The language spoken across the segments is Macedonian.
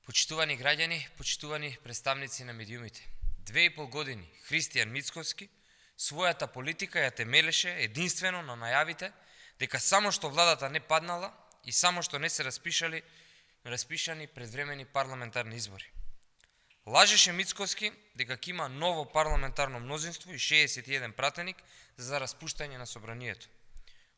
Почитувани граѓани, почитувани представници на медиумите. 2,5 години Христијан Мицковски својата политика ја темелеше единствено на најавите дека само што владата не паднала и само што не се распишани предвремени парламентарни избори. Лажеше Мицковски дека ќе има ново парламентарно мнозинство и 61 пратеник за распуштање на собранието.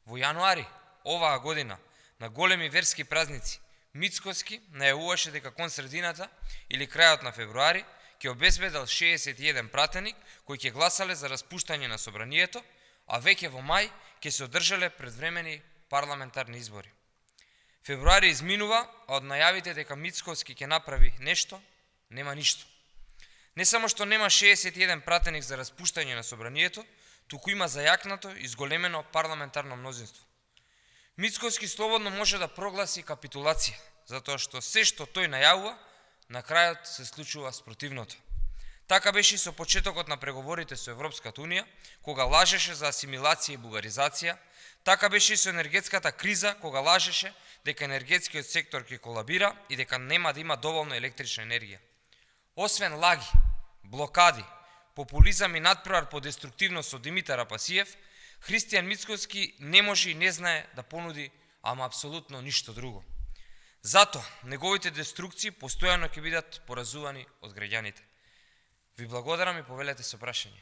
Во јануари оваа година на големи верски празници Мицковски најавуваше дека кон средината или крајот на февруари ќе обезбедел 61 пратеник кои ќе гласале за распуштање на собранието, а веќе во мај ќе се одржале предвремени парламентарни избори. Февруари изминува, а од најавите дека Мицковски ќе направи нешто, нема ништо. Не само што нема 61 пратеник за распуштање на собранието, туку има зајакнато и зголемено парламентарно мнозинство. Мицковски слободно може да прогласи капитулација, затоа што се што тој најавува, на крајот се случува спротивното. Така беше и со почетокот на преговорите со Европската Унија, кога лажеше за асимилација и бугаризација, така беше и со енергетската криза, кога лажеше дека енергетскиот сектор ќе колабира и дека нема да има доволно електрична енергија. Освен лаги, блокади, популизам и надпревар по деструктивност со Димитар Апасиев, Христијан Мицковски не може и не знае да понуди ама апсолутно ништо друго. Затоа, неговите деструкции постојано ќе бидат поразувани од граѓаните. Ви благодарам и повелете со прашање.